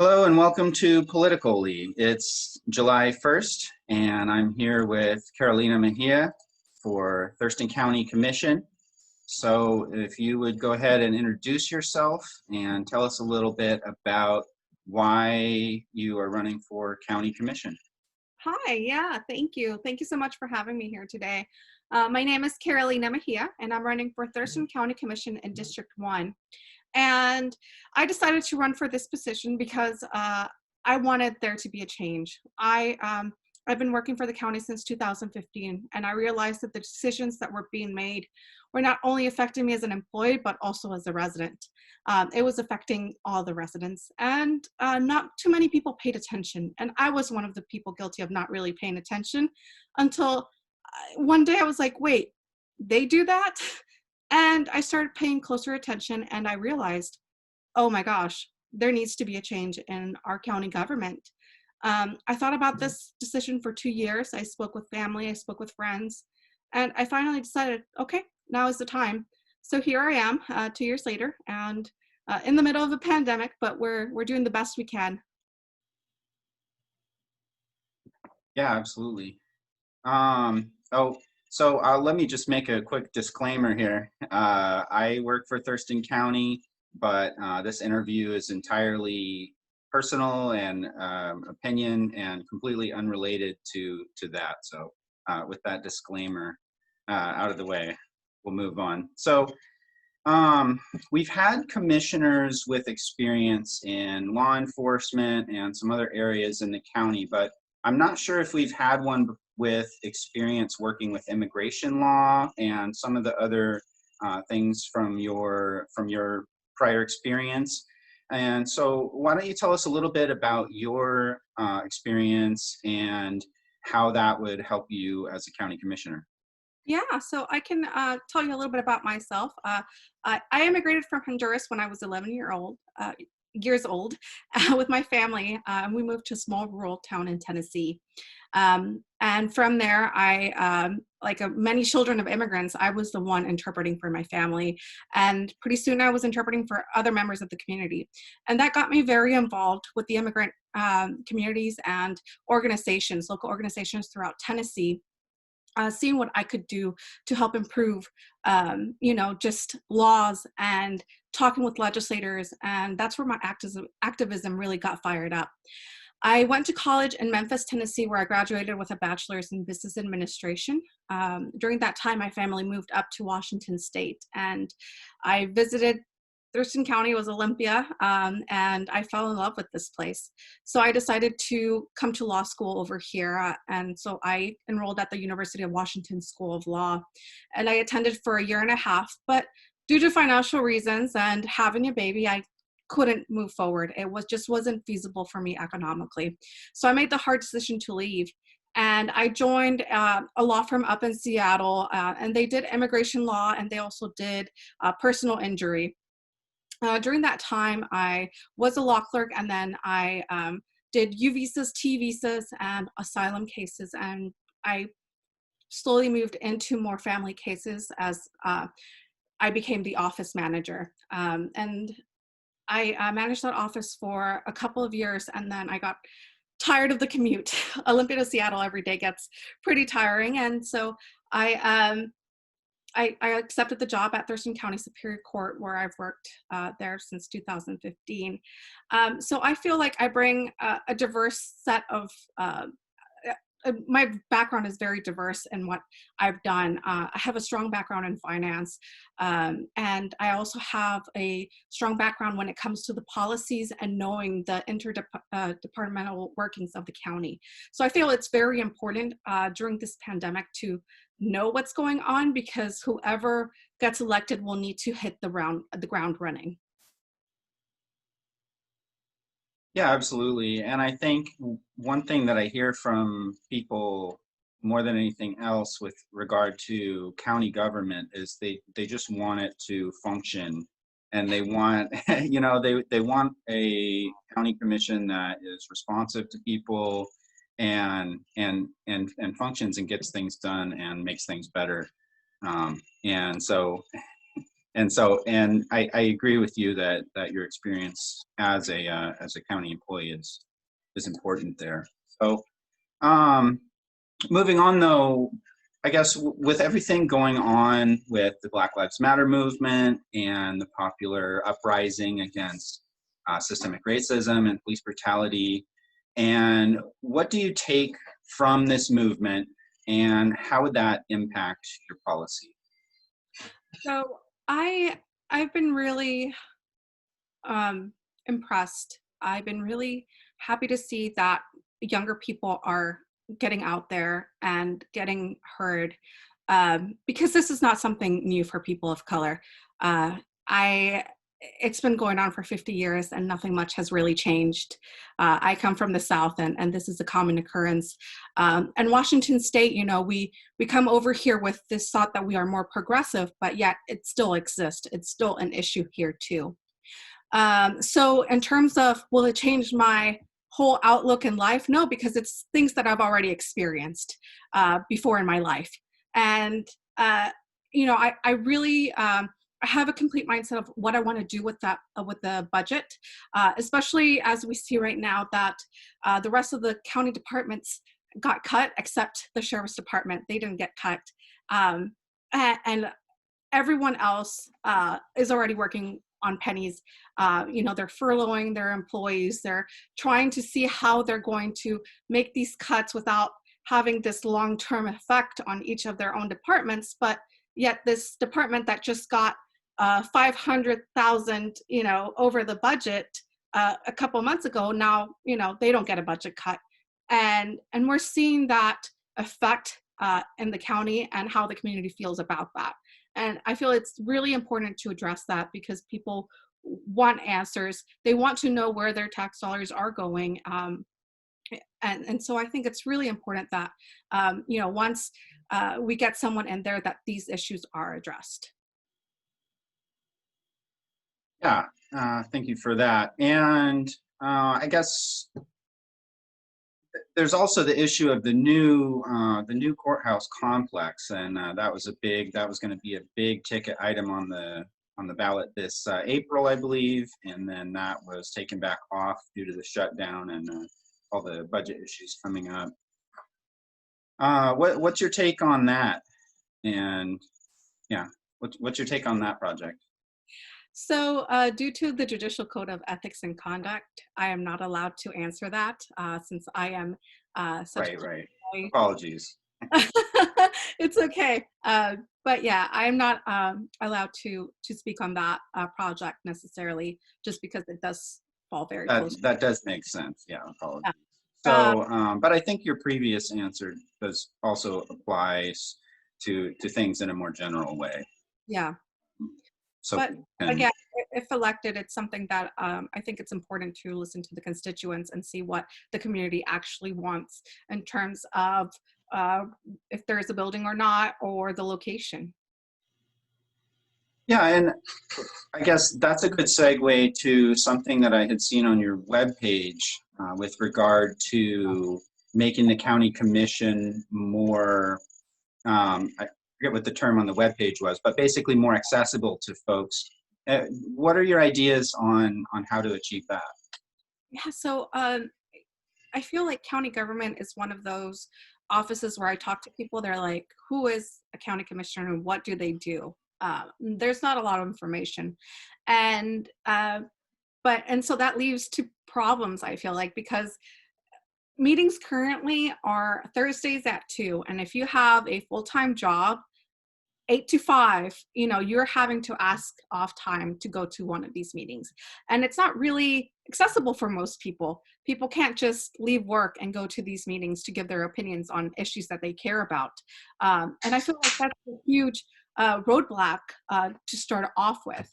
Hello and welcome to PoliticOly. It's July 1st and I'm here with Carolina Mejia for Thurston County Commission. So if you would go ahead and introduce yourself and tell us a little bit about why you are running for County Commission. Hi, yeah, thank you. Thank you so much for having me here today. My name is Carolina Mejia, and I'm running for Thurston County Commission in District 1. And I decided to run for this position because I wanted there to be a change. I've been working for the county since 2015, and I realized that the decisions that were being made were not only affecting me as an employee, but also as a resident. It was affecting all the residents, and not too many people paid attention. And I was one of the people guilty of not really paying attention until one day I was like, wait, they do that? And I started paying closer attention, and I realized, oh my gosh, there needs to be a change in our county government. I thought about this decision for 2 years. I spoke with family, I spoke with friends, and I finally decided, okay, now is the time. So here I am 2 years later, and in the middle of a pandemic, but we're doing the best we can. Yeah, absolutely. Let me just make a quick disclaimer here. I work for Thurston County, but this interview is entirely personal and opinion and completely unrelated to that. So with that disclaimer out of the way, we'll move on. So we've had commissioners with experience in law enforcement and some other areas in the county, but I'm not sure if we've had one with experience working with immigration law and some of the other things from your prior experience. And so why don't you tell us a little bit about your experience and how that would help you as a county commissioner? Yeah, so I can tell you a little bit about myself. I immigrated from Honduras when I was 11 years old with my family. We moved to a small rural town in Tennessee. And from there, like many children of immigrants, I was the one interpreting for my family. And pretty soon I was interpreting for other members of the community. And that got me very involved with the immigrant communities and organizations, local organizations throughout Tennessee. Seeing what I could do to help improve, just laws and talking with legislators. And that's where my activism really got fired up. I went to college in Memphis, Tennessee, where I graduated with a bachelor's in business administration. During that time, my family moved up to Washington State, and I visited Thurston County. Was Olympia, and I fell in love with this place. So I decided to come to law school over here, and so I enrolled at the University of Washington School of Law, and I attended for a year and a half, but due to financial reasons and having a baby, I couldn't move forward. It wasn't feasible for me economically. So I made the hard decision to leave. And I joined a law firm up in Seattle, and they did immigration law, and they also did personal injury. During that time, I was a law clerk, and then I did U visas, T visas, and asylum cases. And I slowly moved into more family cases as I became the office manager. And I managed that office for a couple of years, and then I got tired of the commute. Olympia to Seattle every day gets pretty tiring, and so I accepted the job at Thurston County Superior Court, where I've worked there since 2015. So I feel like I bring a diverse set of my background is very diverse in what I've done. I have a strong background in finance, and I also have a strong background when it comes to the policies and knowing the interdepartmental workings of the county. So I feel it's very important during this pandemic to know what's going on, because whoever gets elected will need to hit the ground running. Yeah, absolutely. And I think one thing that I hear from people more than anything else with regard to county government is they just want it to function, and they want they want a county commission that is responsive to people and functions and gets things done and makes things better. And so And so, and I agree with you that your experience as a county employee is important there. So, moving on though, I guess with everything going on with the Black Lives Matter movement and the popular uprising against systemic racism and police brutality, and what do you take from this movement, and how would that impact your policy? So I've been really impressed. I've been really happy to see that younger people are getting out there and getting heard, because this is not something new for people of color. I It's been going on for 50 years and nothing much has really changed. I come from the South, and this is a common occurrence. And Washington State, we come over here with this thought that we are more progressive, but yet it still exists. It's still an issue here too. So in terms of, will it change my whole outlook in life? No, because it's things that I've already experienced before in my life. And, I really I have a complete mindset of what I want to do with that, with the budget, especially as we see right now that the rest of the county departments got cut, except the sheriff's department. They didn't get cut. And everyone else is already working on pennies. They're furloughing their employees. They're trying to see how they're going to make these cuts without having this long-term effect on each of their own departments. But yet this department that just got 500,000, over the budget a couple months ago, now, they don't get a budget cut. And we're seeing that effect in the county and how the community feels about that. And I feel it's really important to address that because people want answers. They want to know where their tax dollars are going. And so I think it's really important that, once we get someone in there, that these issues are addressed. Yeah, thank you for that. And I guess there's also the issue of the new courthouse complex, and that was going to be a big ticket item on the ballot this April, I believe, and then that was taken back off due to the shutdown and all the budget issues coming up. What's your take on that? And yeah, what's your take on that project? So due to the Judicial Code of Ethics and Conduct, I am not allowed to answer that since I am such Right. a Apologies. It's okay. But yeah, I'm not allowed to speak on that project necessarily, just because it does fall very close. That does make sense. Yeah, apologies. Yeah. So, but I think your previous answer does also applies to things in a more general way. Yeah. So, But again, if elected, it's something that I think it's important to listen to the constituents and see what the community actually wants in terms of if there is a building or not, or the location. yeah, and I guess that's a good segue to something that I had seen on your webpage with regard to making the county commission more, I forget what the term on the webpage was, but basically more accessible to folks. What are your ideas on how to achieve that? Yeah, so I feel like county government is one of those offices where I talk to people, they're like, who is a county commissioner and what do they do? There's not a lot of information. And so that leads to problems, I feel like, because meetings currently are Thursdays at 2. And if you have a full-time job, 8 to 5, you're having to ask off time to go to one of these meetings. And it's not really accessible for most people. People can't just leave work and go to these meetings to give their opinions on issues that they care about. And I feel like that's a huge roadblock to start off with.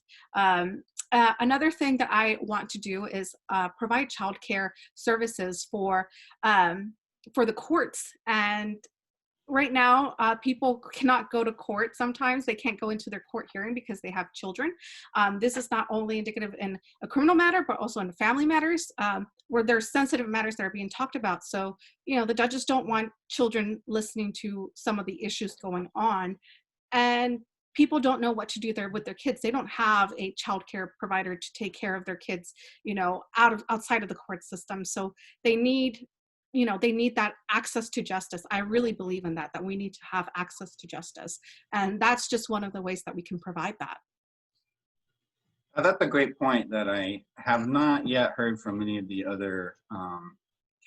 Another thing that I want to do is provide childcare services for the courts. And right now, people cannot go to court. Sometimes they can't go into their court hearing because they have children. This is not only indicative in a criminal matter, but also in family matters where there's sensitive matters that are being talked about. So, the judges don't want children listening to some of the issues going on. And people don't know what to do there with their kids. They don't have a child care provider to take care of their kids, outside of the court system. So they need, they need that access to justice. I really believe in that we need to have access to justice. And that's just one of the ways that we can provide that. That's a great point that I have not yet heard from any of the other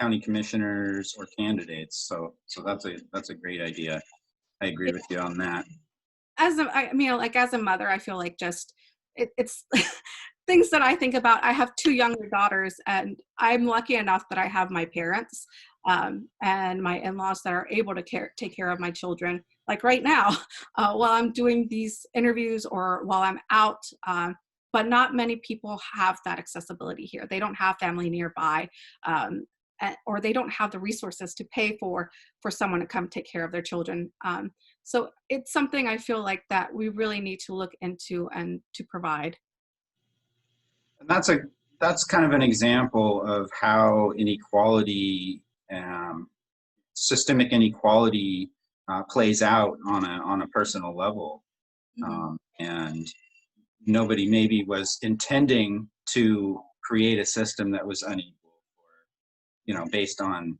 county commissioners or candidates. So that's a great idea. I agree with you on that. As a mother, I feel like it's things that I think about. I have two younger daughters, and I'm lucky enough that I have my parents and my in-laws that are able to take care of my children. Like right now, while I'm doing these interviews or while I'm out, but not many people have that accessibility here. They don't have family nearby, or they don't have the resources to pay for someone to come take care of their children. So it's something I feel like that we really need to look into and to provide. And that's kind of an example of how inequality, systemic inequality, plays out on a personal level, and nobody maybe was intending to create a system that was unequal, or based on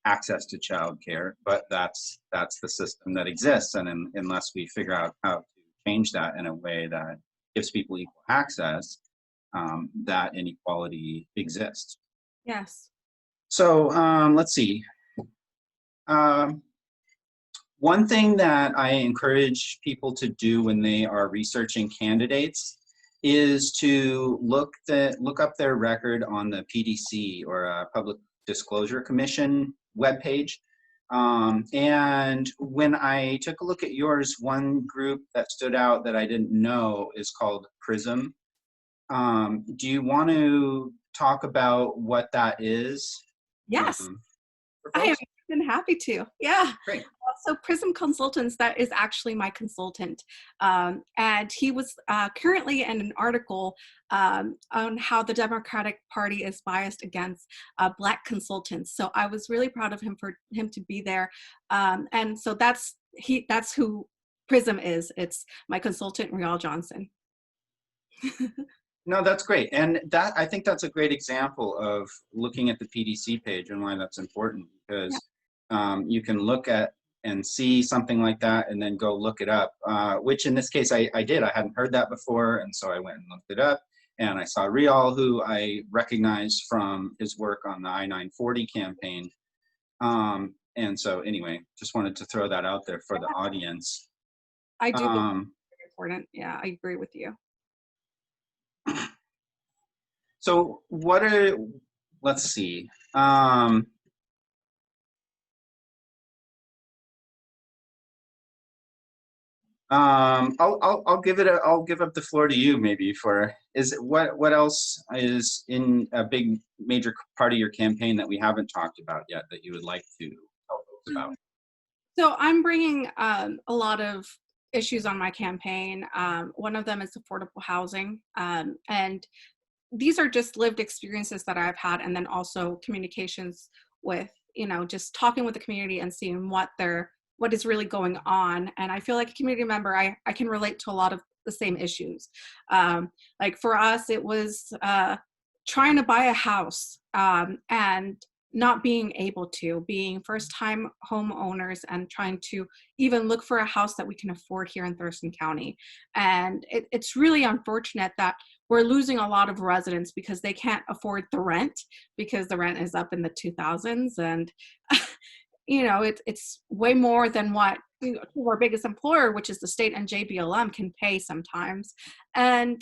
access to childcare, but that's the system that exists, and unless we figure out how to change that in a way that gives people equal access, that inequality exists. Yes. So let's see. One thing that I encourage people to do when they are researching candidates is to look up their record on the PDC, or Public Disclosure Commission webpage. And when I took a look at yours, one group that stood out that I didn't know is called PRISM. Do you want to talk about what that is? Yes, I am more than happy to. Yeah. Great. So Prism Consultants, that is actually my consultant. And he was currently in an article on how the Democratic Party is biased against Black consultants. So I was really proud of him for him to be there. And so that's who Prism is. It's my consultant, Rial Johnson. No, that's great. And I think that's a great example of looking at the PDC page and why that's important, because you can look at and see something like that and then go look it up, which in this case I did. I hadn't heard that before, and so I went and looked it up, and I saw Rial, who I recognized from his work on the I-940 campaign. And so anyway, just wanted to throw that out there for the audience. I do believe it's important. Yeah, I agree with you. So let's see. I'll give up the floor to you maybe what else is in a big major part of your campaign that we haven't talked about yet that you would like to tell folks about? So I'm bringing a lot of issues on my campaign. One of them is affordable housing, and these are just lived experiences that I've had, and then also communications with, just talking with the community and seeing what is really going on. And I feel like a community member, I can relate to a lot of the same issues. Like for us, it was trying to buy a house and not being able to, being first-time homeowners and trying to even look for a house that we can afford here in Thurston County. And it's really unfortunate that we're losing a lot of residents because they can't afford the rent, because the rent is up in the 2000s. And, it's way more than what our biggest employer, which is the state and JBLM, can pay sometimes. And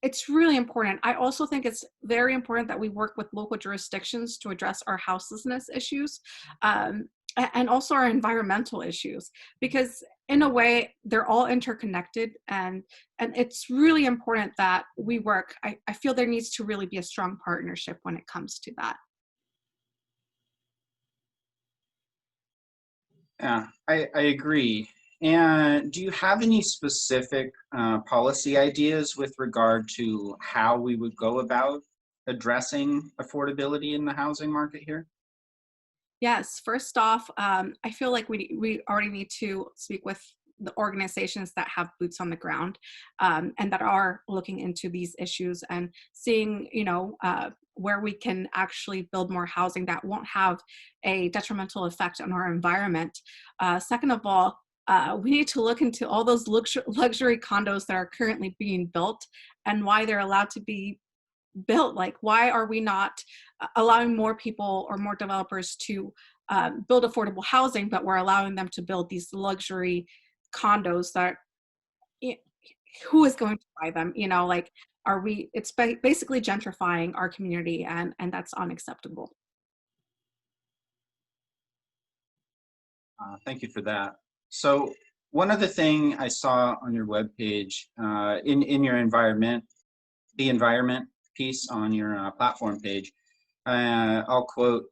it's really important. I also think it's very important that we work with local jurisdictions to address our houselessness issues, and also our environmental issues, because in a way they're all interconnected, and it's really important that we work. I feel there needs to really be a strong partnership when it comes to that. Yeah, I agree. And do you have any specific policy ideas with regard to how we would go about addressing affordability in the housing market here? Yes, first off, I feel like we already need to speak with the organizations that have boots on the ground, and that are looking into these issues and seeing, where we can actually build more housing that won't have a detrimental effect on our environment. Second of all, we need to look into all those luxury condos that are currently being built and why they're allowed to be built. Like, why are we not allowing more people or more developers to build affordable housing, but we're allowing them to build these luxury condos that who is going to buy them? Like, it's basically gentrifying our community, and that's unacceptable. Thank you for that. So one other thing I saw on your webpage, in your the environment piece on your platform page, I'll quote,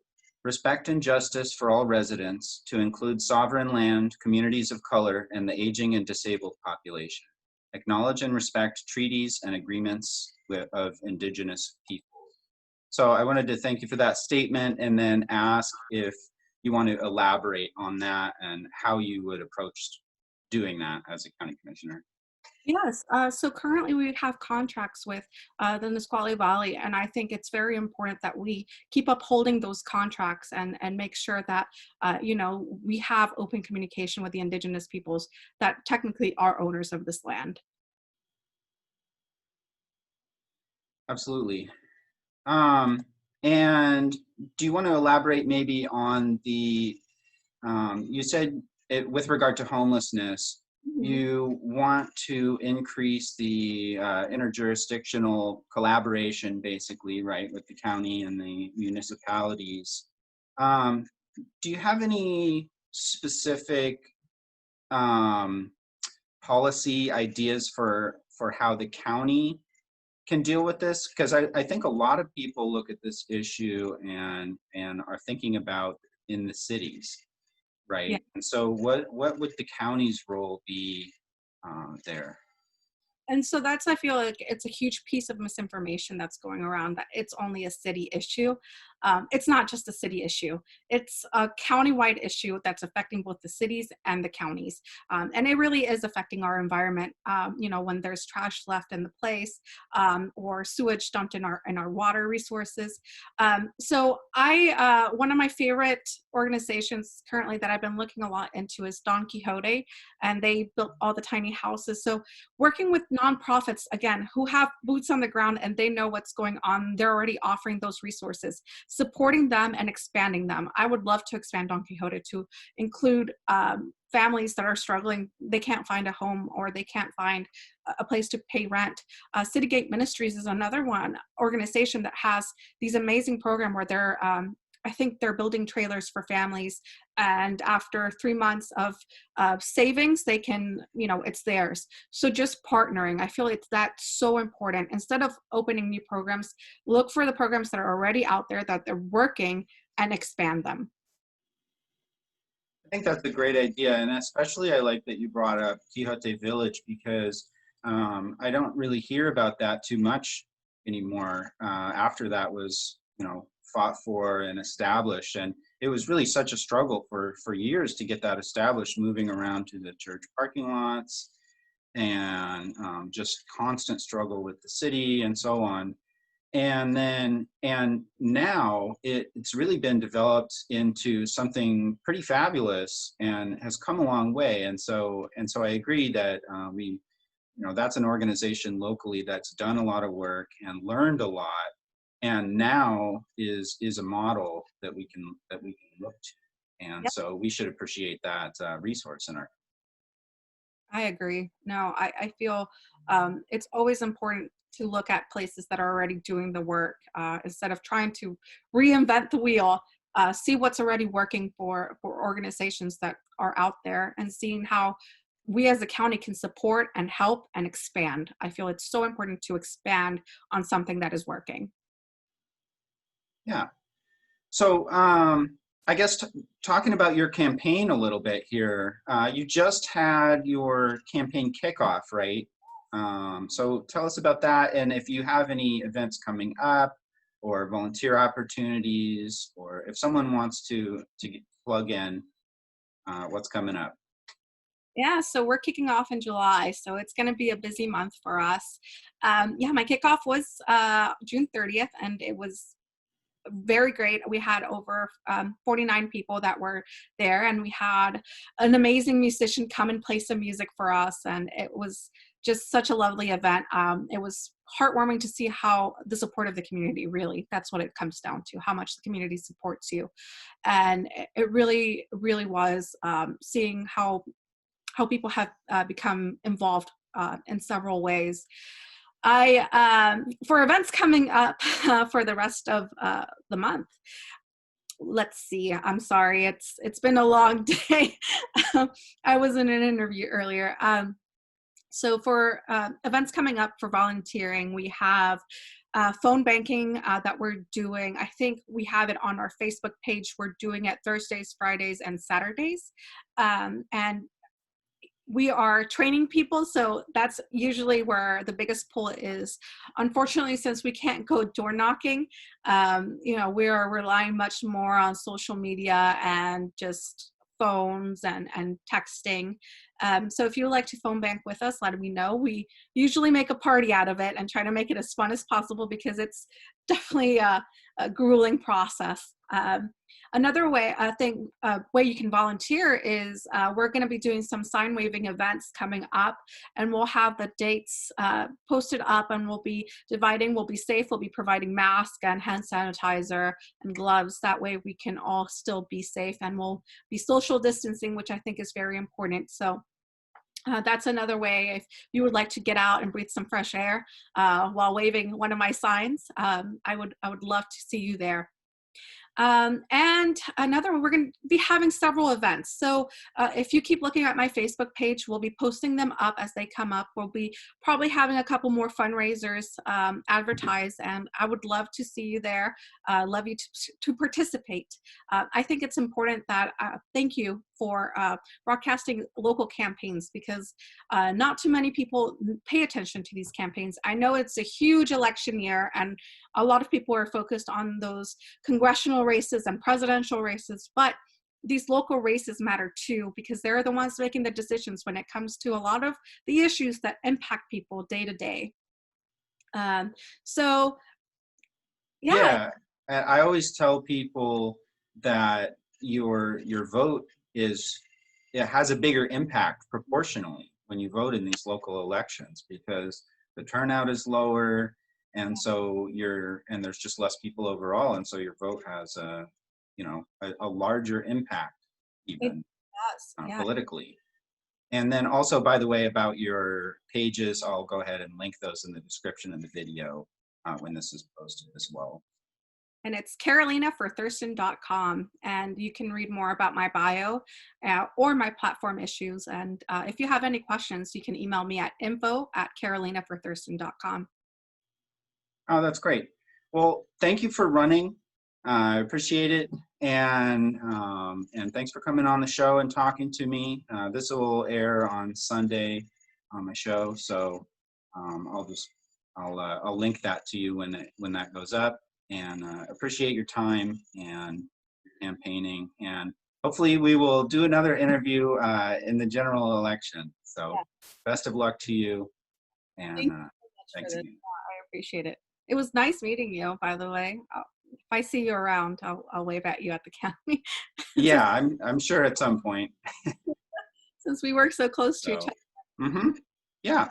"Respect and justice for all residents, to include sovereign land, communities of color, and the aging and disabled population. Acknowledge and respect treaties and agreements of Indigenous people." So I wanted to thank you for that statement, and then ask if you want to elaborate on that and how you would approach doing that as a county commissioner. Yes. So currently we have contracts with the Nisqually Valley, and I think it's very important that we keep upholding those contracts and make sure that, we have open communication with the Indigenous peoples that technically are owners of this land. Absolutely. And do you want to elaborate maybe on the, you said with regard to homelessness, you want to increase the interjurisdictional collaboration, basically, right, with the county and the municipalities. Do you have any specific policy ideas for how the county can deal with this? Because I think a lot of people look at this issue and are thinking about in the cities, right? Yeah. And so what would the county's role be there? And so I feel like it's a huge piece of misinformation that's going around, that it's only a city issue. It's not just a city issue. It's a countywide issue that's affecting both the cities and the counties. And it really is affecting our environment, when there's trash left in the place, or sewage dumped in our water resources. So one of my favorite organizations currently that I've been looking a lot into is Don Quixote, and they built all the tiny houses. So working with nonprofits, again, who have boots on the ground and they know what's going on, they're already offering those resources, supporting them and expanding them. I would love to expand Don Quixote to include families that are struggling. They can't find a home, or they can't find a place to pay rent. Citygate Ministries is another organization that has these amazing programs where they're I think they're building trailers for families, and after 3 months of savings, they can, it's theirs. So just partnering, I feel that's so important. Instead of opening new programs, look for the programs that are already out there, that they're working, and expand them. I think that's a great idea, and especially I like that you brought up Quixote Village, because I don't really hear about that too much anymore. After that was, fought for and established, and it was really such a struggle for years to get that established, moving around to the church parking lots, and just constant struggle with the city and so on. And now it's really been developed into something pretty fabulous and has come a long way. And so I agree that that's an organization locally that's done a lot of work and learned a lot, and now is a model that we can look to. And Yep. so we should appreciate that resource in our. I agree. No, I feel it's always important to look at places that are already doing the work, instead of trying to reinvent the wheel. See what's already working for organizations that are out there, and seeing how we as a county can support and help and expand. I feel it's so important to expand on something that is working. Yeah. So I guess talking about your campaign a little bit here, you just had your campaign kickoff, right? So tell us about that, and if you have any events coming up, or volunteer opportunities, or if someone wants to plug in, what's coming up. Yeah, so we're kicking off in July, so it's going to be a busy month for us. Yeah, my kickoff was June 30th, and it was very great. We had over 49 people that were there, and we had an amazing musician come and play some music for us, and it was just such a lovely event. It was heartwarming to see how the support of the community, really, that's what it comes down to, how much the community supports you. And it really, really was seeing how people have become involved in several ways. For events coming up for the rest of the month, let's see, I'm sorry, it's been a long day. I was in an interview earlier. So for events coming up for volunteering, we have phone banking that we're doing. I think we have it on our Facebook page. We're doing it Thursdays, Fridays, and Saturdays. And we are training people, so that's usually where the biggest pull is. Unfortunately, since we can't go door knocking, we are relying much more on social media and just phones and texting. So if you would like to phone bank with us, let me know. We usually make a party out of it and try to make it as fun as possible, because it's definitely a grueling process. Another way, way you can volunteer is we're going to be doing some sign waving events coming up, and we'll have the dates posted up, and we'll be dividing. We'll be safe. We'll be providing masks and hand sanitizer and gloves. That way we can all still be safe, and we'll be social distancing, which I think is very important. So that's another way. If you would like to get out and breathe some fresh air while waving one of my signs, I would love to see you there. And another one, we're going to be having several events. So if you keep looking at my Facebook page, we'll be posting them up as they come up. We'll be probably having a couple more fundraisers advertised, and I would love to see you there. Love you to participate. I think it's important that thank you for broadcasting local campaigns, because not too many people pay attention to these campaigns. I know it's a huge election year, and a lot of people are focused on those congressional races and presidential races, but these local races matter too, because they're the ones making the decisions when it comes to a lot of the issues that impact people day to day. So yeah. I always tell people that your vote it has a bigger impact proportionally when you vote in these local elections, because the turnout is lower, and so there's just less people overall, and so your vote has a larger impact even politically. And then also, by the way, about your pages, I'll go ahead and link those in the description of the video when this is posted as well. And it's carolinaforthurston.com, and you can read more about my bio or my platform issues. And if you have any questions, you can email me at info@carolinaforthurston.com. Oh, that's great. Well, thank you for running. I appreciate it. And thanks for coming on the show and talking to me. This will air on Sunday on my show, so I'll link that to you when that goes up. And appreciate your time and your campaigning. And hopefully we will do another interview in the general election. So best of luck to you. And thanks again. I appreciate it. It was nice meeting you, by the way. If I see you around, I'll wave at you at the county. Yeah, I'm sure at some point. Since we work so close to each other. Yeah.